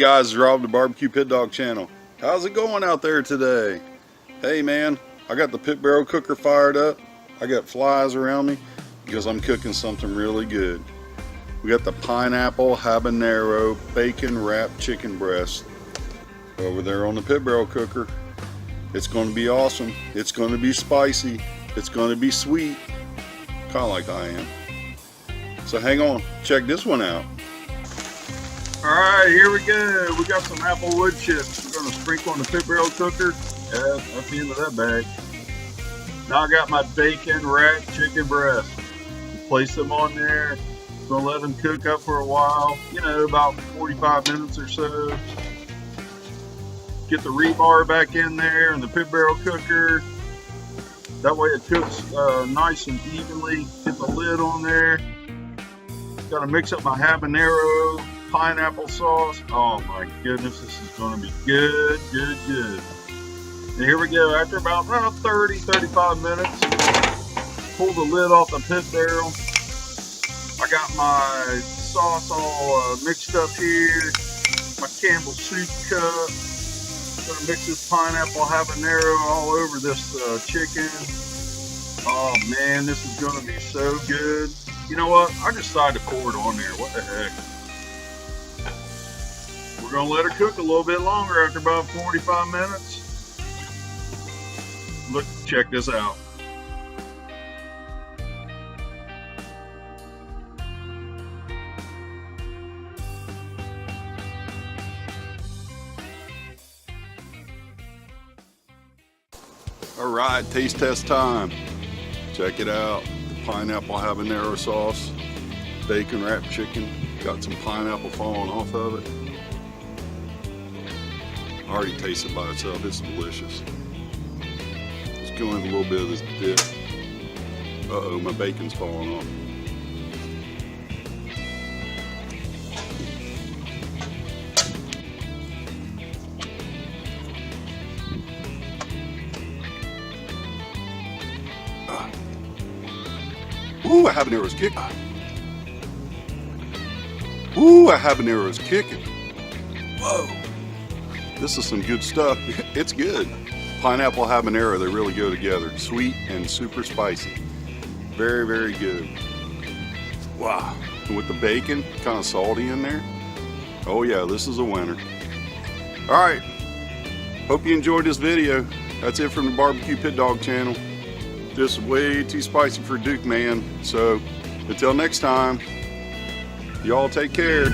guys, it's Rob, the Barbecue Pit Dog channel. How's it going out there today? Hey man, I got the pit barrel cooker fired up. I got flies around me because I'm cooking something really good. We got the pineapple habanero bacon wrapped chicken breast over there on the pit barrel cooker. It's going to be awesome. It's going to be spicy. It's going to be sweet, kind of like I am. So hang on, check this one out. Alright, here we go. We got some apple wood chips. We're going to sprinkle on the pit barrel cooker. Yeah, that's the end of that bag. Now I got my bacon wrapped chicken breast. Place them on there. Gonna let them cook up for a while. You know, about 45 minutes or so. Get the rebar back in there in the pit barrel cooker. That way it cooks nice and evenly. Get the lid on there. Got to mix up my habanero pineapple sauce. Oh my goodness, this is going to be good, good, good. And here we go. After about 30-35 minutes, pull the lid off the pit barrel. I got my sauce all mixed up here. My Campbell soup cup. Gonna mix this pineapple habanero all over this chicken. Oh man, this is gonna be so good. You know what? I decided to pour it on there. What the heck? We're gonna let her cook a little bit longer after about 45 minutes. Look, check this out. All right, taste test time. Check it out. Pineapple habanero sauce, bacon wrapped chicken. Got some pineapple falling off of it. I already taste it by itself. It's delicious. Let's go in a little bit of this dip. Uh-oh, my bacon's falling off. Ooh, a habanero's kicking. Ooh, a habanero's kicking. Whoa. This is some good stuff. It's good. Pineapple habanero, they really go together. Sweet and super spicy. Very, very good. Wow. And with the bacon, kind of salty in there. Oh yeah, this is a winner. All right. Hope you enjoyed this video. That's it from the Barbecue Pit Dog channel. Just way too spicy for Duke, man. So until next time, y'all take care.